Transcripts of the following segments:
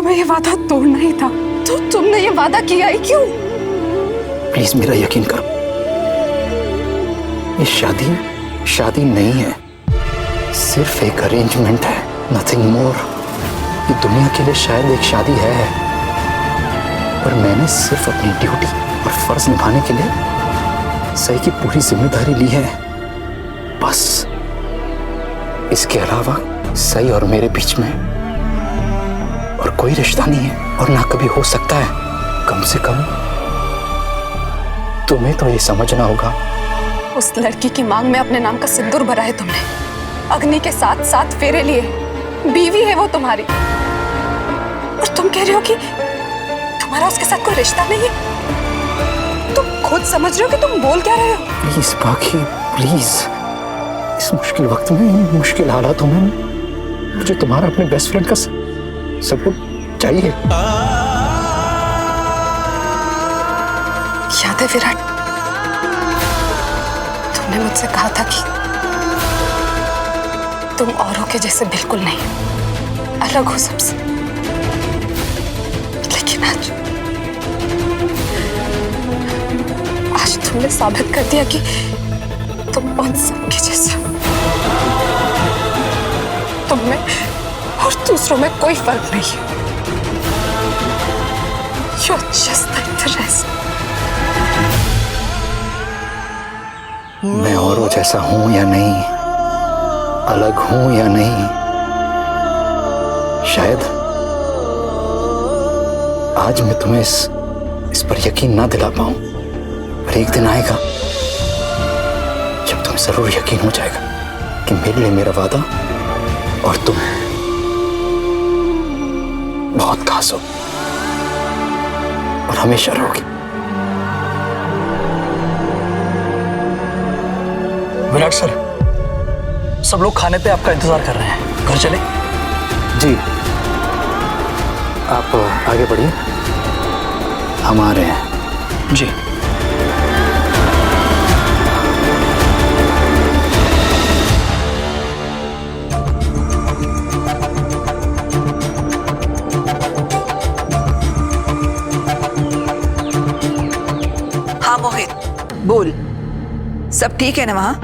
तुम्हें ये वादा तोड़ना ही था तो तुमने ये वादा किया ही क्यों? प्लीज मेरा यकीन करो, ये शादी नहीं है, सिर्फ एक अरेंजमेंट है, नथिंग मोर। ये दुनिया के लिए शायद एक शादी है, पर मैंने सिर्फ अपनी ड्यूटी और फर्ज निभाने के लिए सही की पूरी जिम्मेदारी ली है, बस। इसके अलावा सही और मेरे बीच में और कोई रिश्ता नहीं है और ना कभी हो सकता है। कम से कम तुम्हें तो ये समझना होगा। उस लड़की की मांग में अपने नाम का सिंदूर भरा है तुमने, अग्नि के साथ 7 फेरे लिए, बीवी है वो तुम्हारी, और तुम कह रहे हो कि तुम्हारा उसके साथ कोई रिश्ता नहीं है। तुम खुद समझ रहे हो कि तुम बोल क्या रहे हो? प्लीज पाखी, प्लीज, इस मुश्किल वक्त में, इन मुश्किल हालातों में मुझे तुम्हारा अपने बेस्ट फ्रेंड का सपोर्ट चाहिए। याद है विराट, तुमने मुझसे कहा था कि तुम औरों के जैसे बिल्कुल नहीं, अलग हो सबसे। लेकिन आज तुमने साबित कर दिया कि तुम उन सबके जैसे हो। तुम में और दूसरों में कोई फर्क नहीं है। You're just like the rest. मैं औरों जैसा हूं या नहीं, अलग हूं या नहीं, शायद आज मैं तुम्हें इस पर यकीन ना दिला पाऊं, पर एक दिन आएगा जब तुम्हें जरूर यकीन हो जाएगा कि मेरे लिए मेरा वादा और तुम बहुत खास हो और हमेशा रहोगी। विराट सर, सब लोग खाने पे आपका इंतजार कर रहे हैं, घर चले? जी, आप आगे बढ़िए, हम आ रहे हैं। जी। हाँ मोहित, बोल, सब ठीक है ना वहाँ?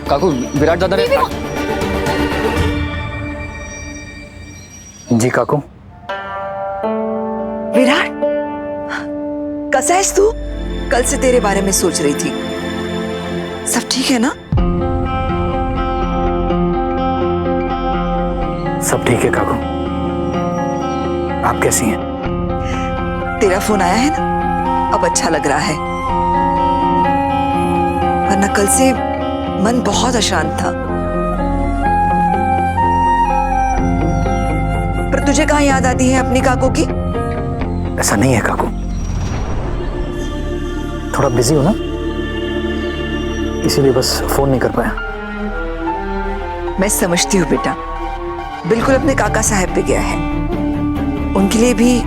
काकू विराट दादा ने। जी काकू। विराट, कैसा है तू? कल से तेरे बारे में सोच रही थी, सब ठीक है ना? सब ठीक है काकू, आप कैसी हैं? तेरा फोन आया है ना, अब अच्छा लग रहा है, वरना कल से मन बहुत अशांत था। पर तुझे कहाँ याद आती है अपनी काकू की? ऐसा नहीं है काकू, थोड़ा बिजी हो ना, इसीलिए बस फोन नहीं कर पाया। मैं समझती हूँ बेटा, बिल्कुल अपने काका साहब पे गया है, उनके लिए भी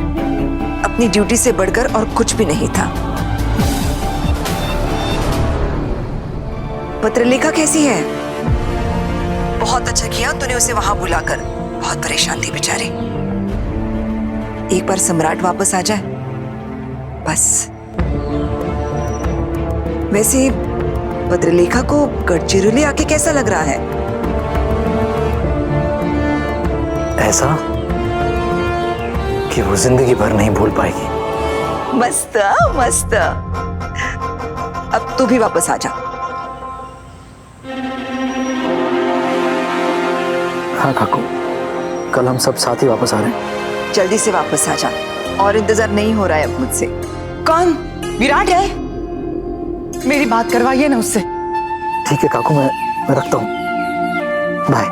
अपनी ड्यूटी से बढ़कर और कुछ भी नहीं था। पत्रलेखा कैसी है? बहुत अच्छा किया तूने उसे वहां बुलाकर, बहुत परेशान थी बेचारी। एक बार सम्राट वापस आ जाए बस। वैसे पत्रलेखा को गढ़चिरौली आके कैसा लग रहा है? ऐसा कि वो जिंदगी भर नहीं भूल पाएगी। मस्त मस्त। अब तू भी वापस आ जा। हाँ काकू, कल हम सब साथ ही वापस आ रहे हैं। जल्दी से वापस आ जा, और इंतजार नहीं हो रहा है अब मुझसे। कौन? विराट है? मेरी बात करवाइए ना उससे। ठीक है काकू, मैं रखता हूँ, बाय।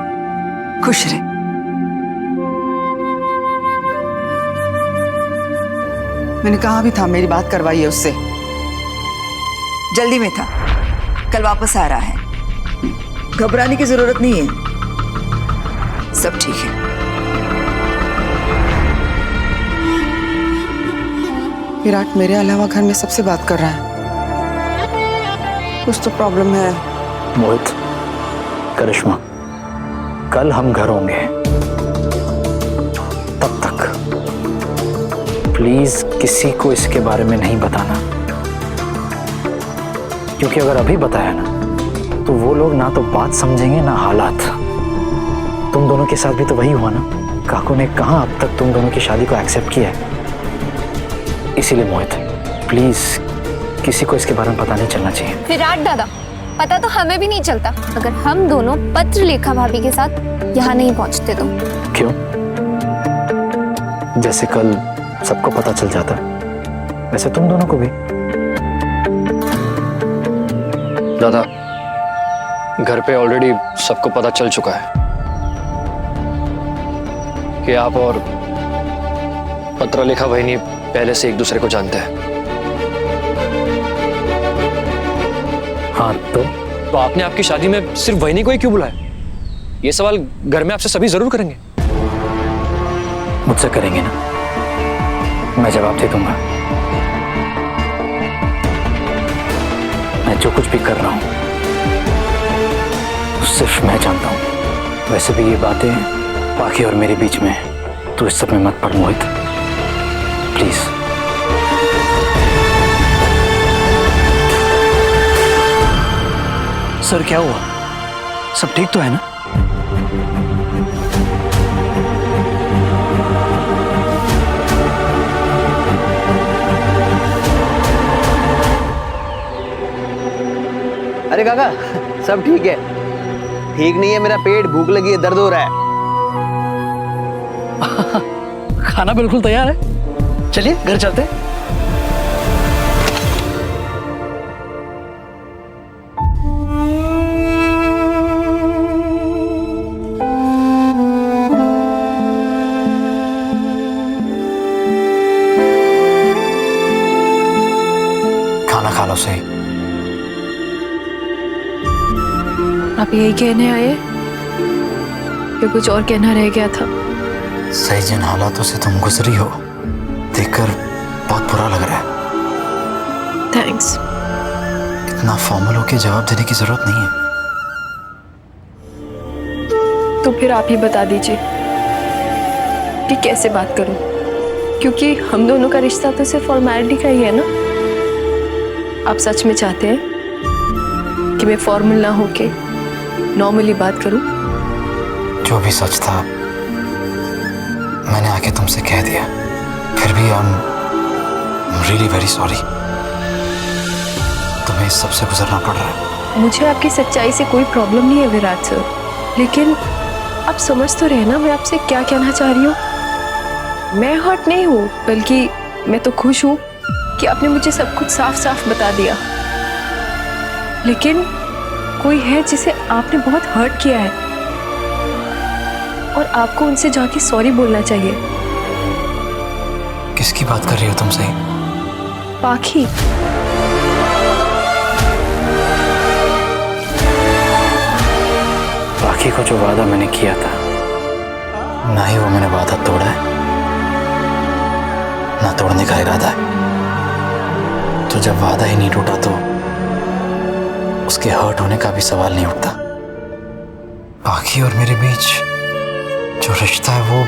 खुश रहे। मैंने कहा भी था मेरी बात करवाइए उससे। जल्दी में था, कल वापस आ रहा है, घबराने की जरूरत नहीं है, सब ठीक है। विराट मेरे अलावा घर में सबसे बात कर रहा है, कुछ तो प्रॉब्लम है। मोहित, करिश्मा, कल हम घर होंगे, प्लीज किसी को इसके बारे में नहीं बताना, क्योंकि अगर अभी बताया ना तो वो लोग ना तो बात समझेंगे ना हालात। तुम दोनों के साथ भी तो वही हुआ ना। काकू ने कहाँ अब तक तुम दोनों की शादी को एक्सेप्ट किया है। इसीलिए मोहित, प्लीज किसी को इसके बारे में पता नहीं चलना चाहिए। विराट दादा, पता तो हमें भी नहीं चलता अगर हम दोनों पत्र लेखा भाभी के साथ यहाँ नहीं पहुँचते तो। क्यों? जैसे कल सबको पता चल जाता वैसे तुम दोनों को भी। दादा, घर पे ऑलरेडी सबको पता चल चुका है कि आप और पत्रलेखा बहनी पहले से एक दूसरे को जानते हैं। हाँ तो आपने आपकी शादी में सिर्फ बहनी को ही क्यों बुलाया? ये सवाल घर में आपसे सभी जरूर करेंगे। मुझसे करेंगे ना, मैं जवाब दे दूंगा। मैं जो कुछ भी कर रहा हूं सिर्फ मैं जानता हूं। वैसे भी ये बातें पाखी और मेरे बीच में है, तो इस सब में मत पड़ मोहित, प्लीज। सर क्या हुआ? सब ठीक तो है ना? अरे काका, सब ठीक है। ठीक नहीं है, मेरा पेट, भूख लगी है, दर्द हो रहा है। खाना बिल्कुल तैयार है, चलिए घर चलते हैं। खाना खा लो सही। आप यही कहने आए या कुछ और कहना रह गया था? सही, जिन हालातों से तुम गुजरी हो देखकर बहुत बुरा लग रहा है। थैंक्स। इतना फॉर्मल होके जवाब देने की जरूरत नहीं है। तो फिर आप ही बता दीजिए कि कैसे बात करूं, क्योंकि हम दोनों का रिश्ता तो सिर्फ फॉर्मेलिटी का ही है ना। आप सच में चाहते हैं कि मैं फॉर्मल ना होके नॉर्मली बात करूं? जो भी सच था मैंने आके तुमसे कह दिया, फिर भी I am really very sorry. तुम्हें इस सब से गुजरना पड़ रहा है। मुझे आपकी सच्चाई से कोई प्रॉब्लम नहीं है विराट सर, लेकिन आप समझ तो रहे ना मैं आपसे क्या कहना चाह रही हूँ। मैं हर्ट नहीं हूँ, बल्कि मैं तो खुश हूँ कि आपने मुझे सब कुछ साफ साफ बता दिया। लेकिन कोई है जिसे आपने बहुत हर्ट किया है और आपको उनसे जाके सॉरी बोलना चाहिए। किसकी बात कर रही हो तुम सही? पाखी। पाखी को जो वादा मैंने किया था, ना ही वो मैंने वादा तोड़ा है ना तोड़ने का इरादा है। तो जब वादा ही नहीं टूटा तो उसके हर्ट होने का भी सवाल नहीं उठता। पाखी और मेरे बीच जो रिश्ता है वो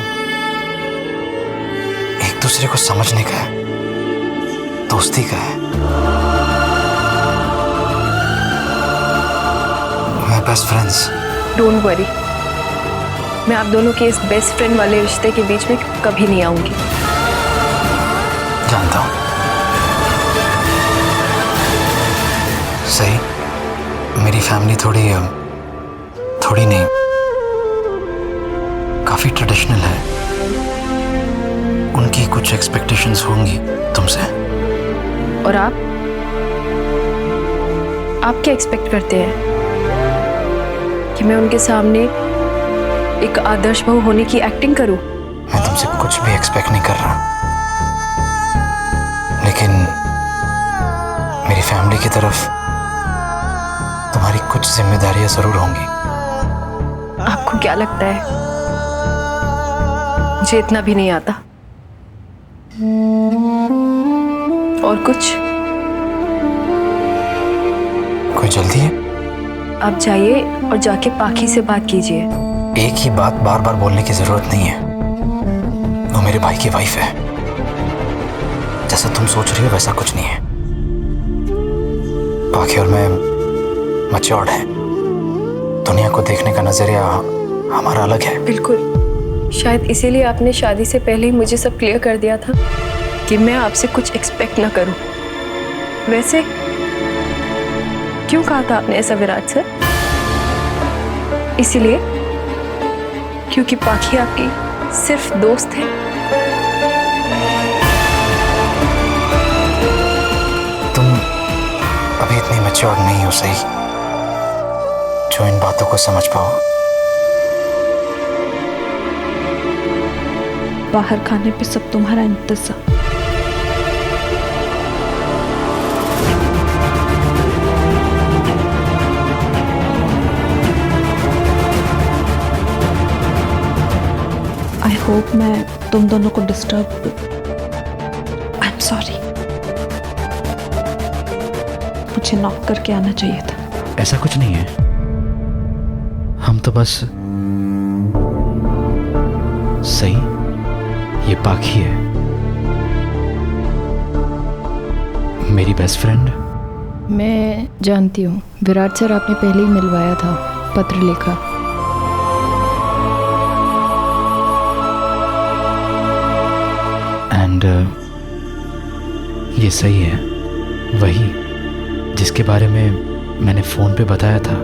एक दूसरे को समझने का है, दोस्ती का है। मैं बेस्ट फ्रेंड्स। डोंट वरी, मैं आप दोनों के इस बेस्ट फ्रेंड वाले रिश्ते के बीच में कभी नहीं आऊंगी। जानता हूं। सही, मेरी फैमिली थोड़ी नहीं, काफी ट्रेडिशनल है। उनकी कुछ एक्सपेक्टेशंस होंगी तुमसे। और आप क्या एक्सपेक्ट करते हैं कि मैं उनके सामने एक आदर्श बहू होने की एक्टिंग करूं? मैं तुमसे कुछ भी एक्सपेक्ट नहीं कर रहा, लेकिन मेरी फैमिली की तरफ तुम्हारी कुछ जिम्मेदारियां जरूर होंगी। आपको क्या लगता है मुझे इतना भी नहीं आता? और कुछ? कोई जल्दी है? आप जाइए और जाके पाखी से बात कीजिए। एक ही बात बार बार बोलने की जरूरत नहीं है। वो मेरे भाई की वाइफ है, जैसा तुम सोच रही हो वैसा कुछ नहीं है। बाकी और मैं मैच्योर्ड है, दुनिया को देखने का नजरिया हमारा अलग है। बिल्कुल, शायद इसीलिए आपने शादी से पहले ही मुझे सब क्लियर कर दिया था कि मैं आपसे कुछ एक्सपेक्ट ना करूं। वैसे क्यों कहा था आपने ऐसा विराट सर? इसीलिए क्योंकि पाखी आपकी सिर्फ दोस्त है। तुम अभी इतनी मैच्योर्ड नहीं हो सही जो इन बातों को समझ पाओ। बाहर खाने पे सब तुम्हारा इंतजार। आई होप मैं तुम दोनों को डिस्टर्ब। आई एम सॉरी, मुझे नॉक करके आना चाहिए था। ऐसा कुछ नहीं है, हम तो बस सही। ये पाखी है, मेरी बेस्ट फ्रेंड। मैं जानती हूँ विराट सर, आपने पहले ही मिलवाया था, पत्र लिखा। एंड ये सही है, वही जिसके बारे में मैंने फोन पे बताया था।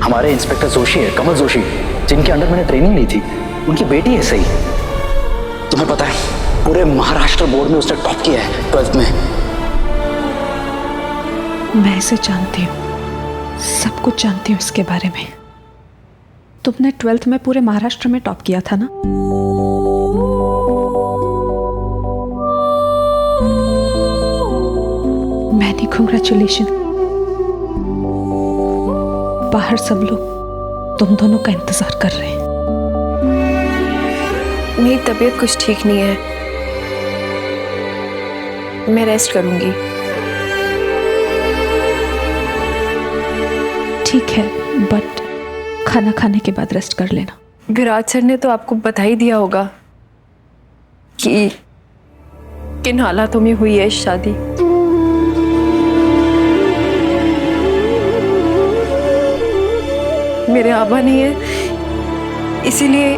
हमारे इंस्पेक्टर जोशी है, कमल जोशी, जिनके अंडर मैंने ट्रेनिंग ली थी, उनकी बेटी है सही। तुम्हें पता है पूरे महाराष्ट्र बोर्ड में उसने टॉप किया है 12th में। मैं इसे जानती हूँ, सब कुछ जानती हूँ इसके बारे में। तुमने 12th में पूरे महाराष्ट्र में टॉप किया था ना? Many congratulation. बाहर सब लोग तुम दोनों का इंतजार कर रहे हैं। मेरी तबीयत कुछ ठीक नहीं है, मैं रेस्ट करूंगी। ठीक है, बट खाना खाने के बाद रेस्ट कर लेना। विराट सर ने तो आपको बता ही दिया होगा कि किन हालातों में हुई है शादी। मेरे आबा नहीं है, इसीलिए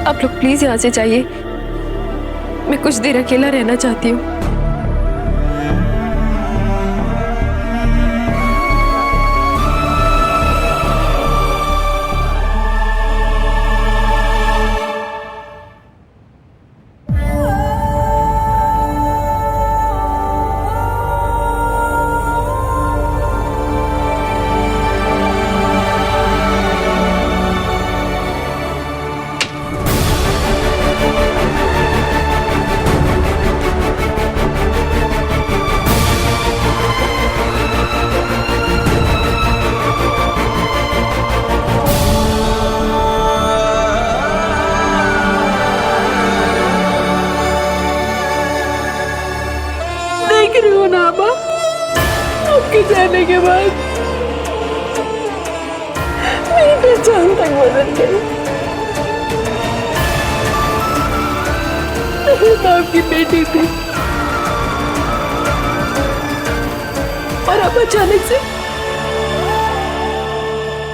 आप लोग प्लीज यहाँ से जाइए, मैं कुछ देर अकेला रहना चाहती हूँ। आपके जाने के बाद मेरी पहचान तक बदल गई। मैं आपकी बेटी थी और अब अचानक से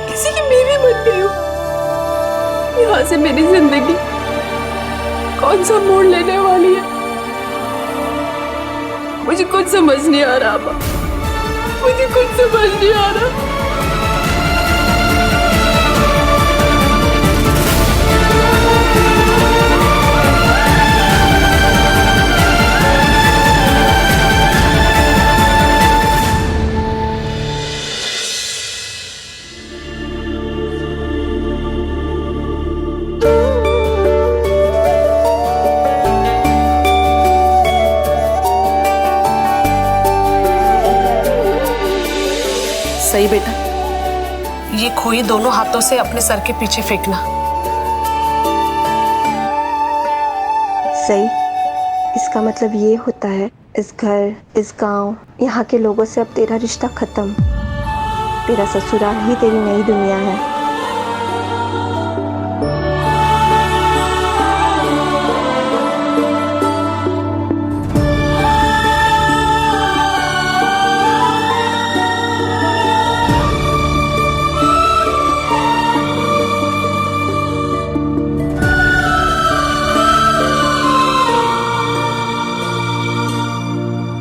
किसी की बीवी बन गई हूँ। यहाँ से मेरी जिंदगी कौन सा मोड़ लेने वाली है मुझे कुछ समझ नहीं आ रहा। मुझे कुछ समझ नहीं आ रहा। सही बेटा, ये खोई दोनों हाथों से अपने सर के पीछे फेंकना। सही, इसका मतलब ये होता है इस घर, इस गांव, यहाँ के लोगों से अब तेरा रिश्ता खत्म। तेरा ससुराल ही तेरी नई दुनिया है।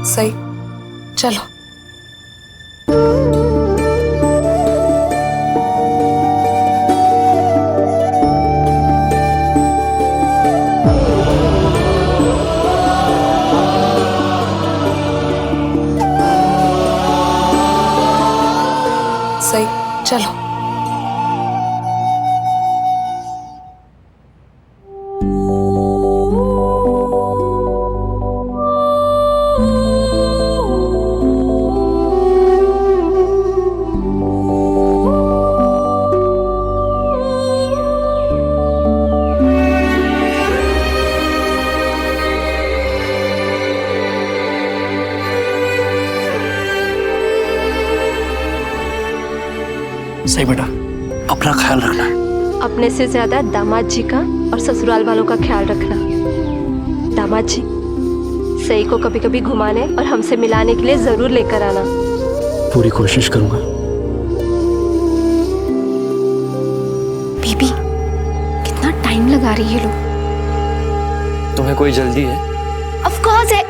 सही, चलो। सही, चलो। सही बेटा, अपना ख्याल रखना। अपने से ज्यादा दामाद जी का और ससुराल वालों का ख्याल रखना। दामाद जी, सही को कभी कभी घुमाने और हमसे मिलाने के लिए जरूर लेकर आना। पूरी कोशिश करूंगा। बीबी, कितना टाइम लगा रही है लोग। तुम्हें कोई जल्दी है? ऑफ कोर्स है।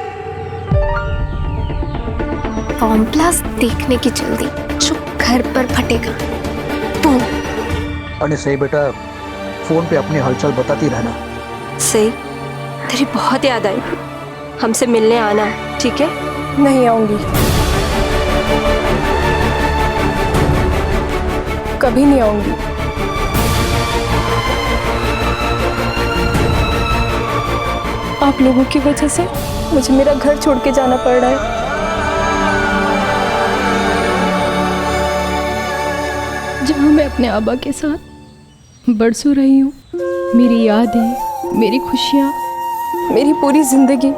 कॉम्प्लास देखने की जल्दी जो घर पर फटेगा। तुम अरे सही बेटा, फोन पे अपनी हलचल बताती रहना। सही, तेरी बहुत याद आई। हमसे मिलने आना, ठीक है? नहीं आऊंगी, कभी नहीं आऊंगी। आप लोगों की वजह से मुझे मेरा घर छोड़ के जाना पड़ रहा है। जहाँ मैं अपने आबा के साथ बरसों रही हूँ, मेरी यादें, मेरी खुशियाँ, मेरी पूरी जिंदगी,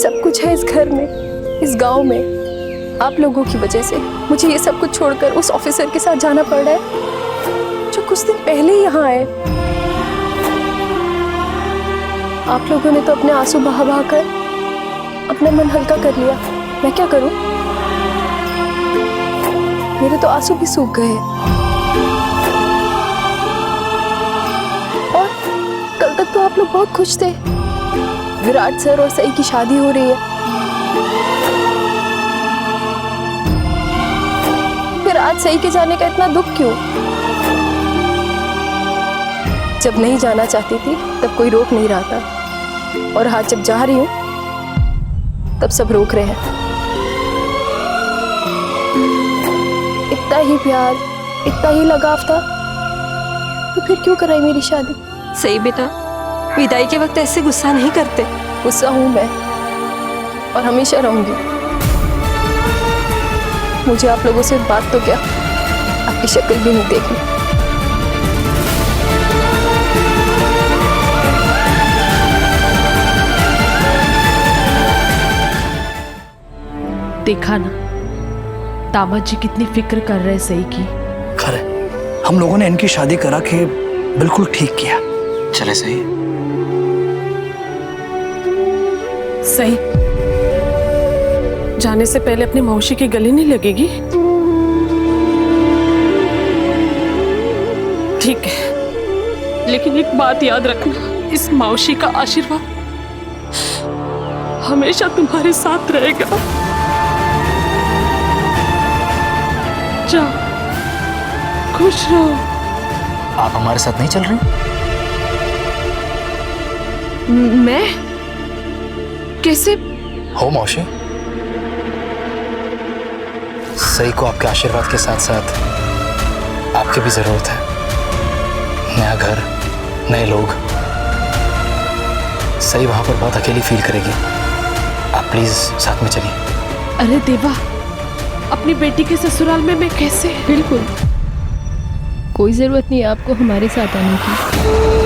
सब कुछ है इस घर में, इस गांव में। आप लोगों की वजह से मुझे ये सब कुछ छोड़कर उस ऑफिसर के साथ जाना पड़ रहा है जो कुछ दिन पहले ही यहाँ आए। आप लोगों ने तो अपने आंसू बहा बहा कर अपना मन हल्का कर लिया। मैं क्या करूं? मेरे तो आंसू भी सूख गए। और कल तक तो आप लोग बहुत खुश थे। विराट सर और सई की शादी हो रही है। फिर आज सई के जाने का इतना दुख क्यों? जब नहीं जाना चाहती थी तब कोई रोक नहीं रहा था, और आज जब जा रही हूं तब सब रोक रहे हैं। इतना ही प्यार, इतना ही लगाव था, तो फिर क्यों कराई मेरी शादी? सही बेटा, विदाई के वक्त ऐसे गुस्सा नहीं करते। गुस्सा हूं मैं, और हमेशा रहूंगी। मुझे आप लोगों से बात तो क्या, आपकी शक्ल भी नहीं देखनी। देखा ना, दामाद जी कितनी फिक्र कर रहे सही की। खरे, हम लोगों ने इनकी शादी करा के बिल्कुल ठीक किया। चले सही। सही, जाने से पहले अपनी मौसी की गले नहीं लगेगी? ठीक है, लेकिन एक बात याद रखना, इस मौसी का आशीर्वाद हमेशा तुम्हारे साथ रहेगा। जाओ, खुश रहो। आप हमारे साथ नहीं चल रही? मैं कैसे? हो मौसी, सही को आपके आशीर्वाद के साथ साथ आपकी भी जरूरत है। नया घर, नए लोग। सही वहां पर बहुत अकेली फील करेगी। आप प्लीज साथ में चलिए। अरे देवा, अपनी बेटी के ससुराल में मैं कैसे? बिल्कुल, कोई जरूरत नहीं है आपको हमारे साथ आने की।